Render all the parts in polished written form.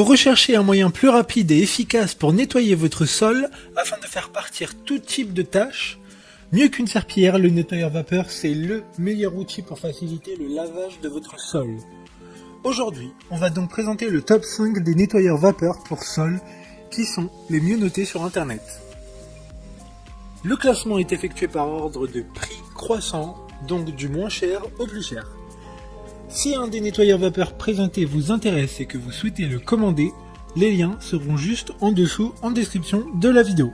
Vous recherchez un moyen plus rapide et efficace pour nettoyer votre sol afin de faire partir tout type de tâches? Mieux qu'une serpillière, le nettoyeur vapeur, c'est le meilleur outil pour faciliter le lavage de votre sol. Aujourd'hui, on va donc présenter le top 5 des nettoyeurs vapeur pour sol qui sont les mieux notés sur internet. Le classement est effectué par ordre de prix croissant, donc du moins cher au plus cher. Si un des nettoyeurs vapeur présentés vous intéresse et que vous souhaitez le commander, les liens seront juste en dessous en description de la vidéo.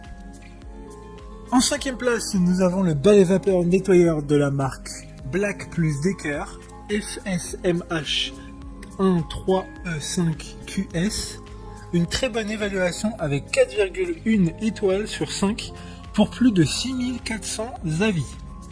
En 5e place, nous avons le balai vapeur nettoyeur de la marque Black Plus Decker FSMH 13E5QS. Une très bonne évaluation avec 4,1 étoiles sur 5 pour plus de 6400 avis.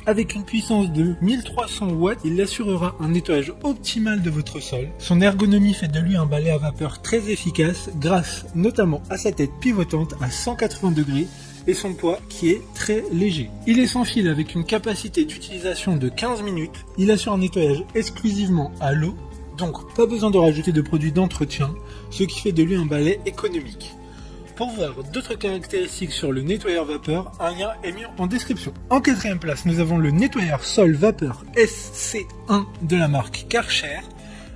Avec une puissance de 1300 watts, il assurera un nettoyage optimal de votre sol. Son ergonomie fait de lui un balai à vapeur très efficace grâce notamment à sa tête pivotante à 180 degrés et son poids qui est très léger. Il est sans fil avec une capacité d'utilisation de 15 minutes. Il assure un nettoyage exclusivement à l'eau, donc pas besoin de rajouter de produits d'entretien, ce qui fait de lui un balai économique. Pour voir d'autres caractéristiques sur le nettoyeur vapeur, un lien est mis en description. En 4e place, nous avons le nettoyeur sol vapeur SC1 de la marque Karcher.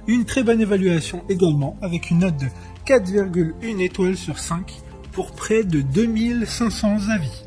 Une très bonne évaluation également, avec une note de 4,1 étoiles sur 5 pour près de 2500 avis.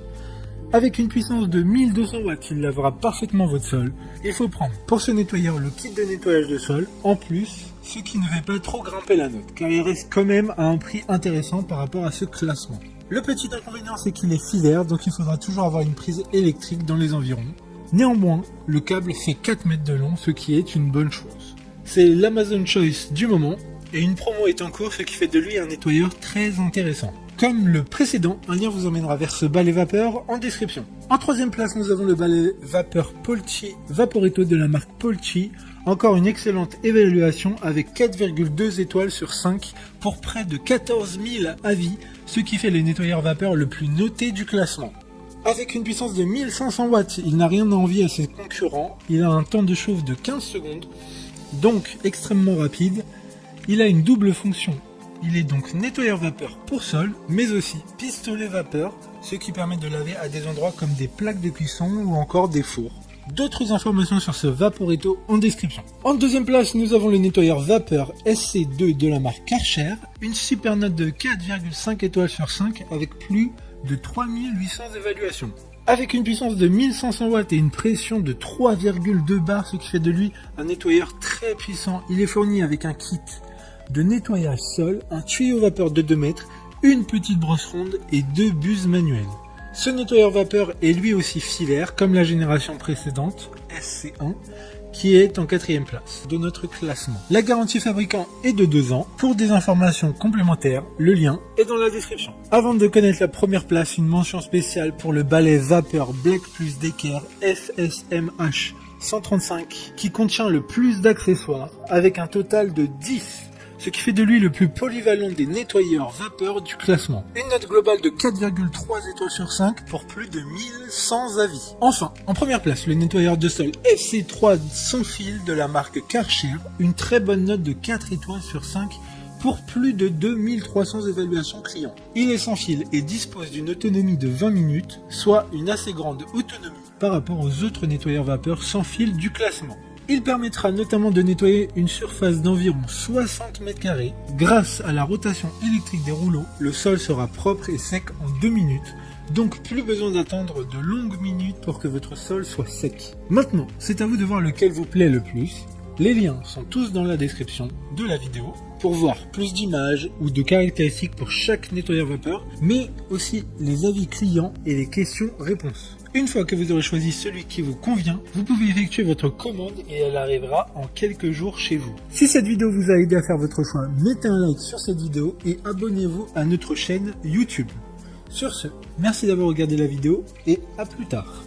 Avec une puissance de 1200 watts, il lavera parfaitement votre sol. Il faut prendre pour ce nettoyeur le kit de nettoyage de sol, en plus, ce qui ne fait pas trop grimper la note, car il reste quand même à un prix intéressant par rapport à ce classement. Le petit inconvénient, c'est qu'il est filaire, donc il faudra toujours avoir une prise électrique dans les environs. Néanmoins, le câble fait 4 mètres de long, ce qui est une bonne chose. C'est l'Amazon Choice du moment, et une promo est en cours, ce qui fait de lui un nettoyeur très intéressant. Comme le précédent, un lien vous emmènera vers ce balai vapeur en description. En 3e place, nous avons le balai vapeur Polchi Vaporetto de la marque Polchi. Encore une excellente évaluation avec 4,2 étoiles sur 5 pour près de 14 000 avis, ce qui fait le nettoyeur vapeur le plus noté du classement. Avec une puissance de 1500 watts, il n'a rien à envier à ses concurrents. Il a un temps de chauffe de 15 secondes, donc extrêmement rapide. Il a une double fonction. Il est donc nettoyeur vapeur pour sol, mais aussi pistolet vapeur, ce qui permet de laver à des endroits comme des plaques de cuisson ou encore des fours. D'autres informations sur ce Vaporetto en description. En 2e place, nous avons le nettoyeur vapeur SC2 de la marque Karcher. Une super note de 4,5 étoiles sur 5 avec plus de 3800 évaluations. Avec une puissance de 1500 watts et une pression de 3,2 bars, ce qui fait de lui un nettoyeur très puissant. Il est fourni avec un kit de nettoyage sol, un tuyau vapeur de 2 mètres, une petite brosse ronde et 2 buses manuelles. Ce nettoyeur vapeur est lui aussi filaire comme la génération précédente, SC1, qui est en 4e place de notre classement. La garantie fabricant est de 2 ans. Pour des informations complémentaires, le lien est dans la description. Avant de connaître la première place, une mention spéciale pour le balai vapeur Black Plus Decker FSMH 135 qui contient le plus d'accessoires avec un total de 10. Ce qui fait de lui le plus polyvalent des nettoyeurs vapeur du classement. Une note globale de 4,3 étoiles sur 5 pour plus de 1100 avis. Enfin, en première place, le nettoyeur de sol FC3 sans fil de la marque Karcher. Une très bonne note de 4 étoiles sur 5 pour plus de 2300 évaluations clients. Il est sans fil et dispose d'une autonomie de 20 minutes, soit une assez grande autonomie par rapport aux autres nettoyeurs vapeur sans fil du classement. Il permettra notamment de nettoyer une surface d'environ 60 m². Grâce à la rotation électrique des rouleaux, le sol sera propre et sec en 2 minutes. Donc plus besoin d'attendre de longues minutes pour que votre sol soit sec. Maintenant, c'est à vous de voir lequel vous plaît le plus. Les liens sont tous dans la description de la vidéo pour voir plus d'images ou de caractéristiques pour chaque nettoyeur vapeur, mais aussi les avis clients et les questions-réponses. Une fois que vous aurez choisi celui qui vous convient, vous pouvez effectuer votre commande et elle arrivera en quelques jours chez vous. Si cette vidéo vous a aidé à faire votre choix, mettez un like sur cette vidéo et abonnez-vous à notre chaîne YouTube. Sur ce, merci d'avoir regardé la vidéo et à plus tard.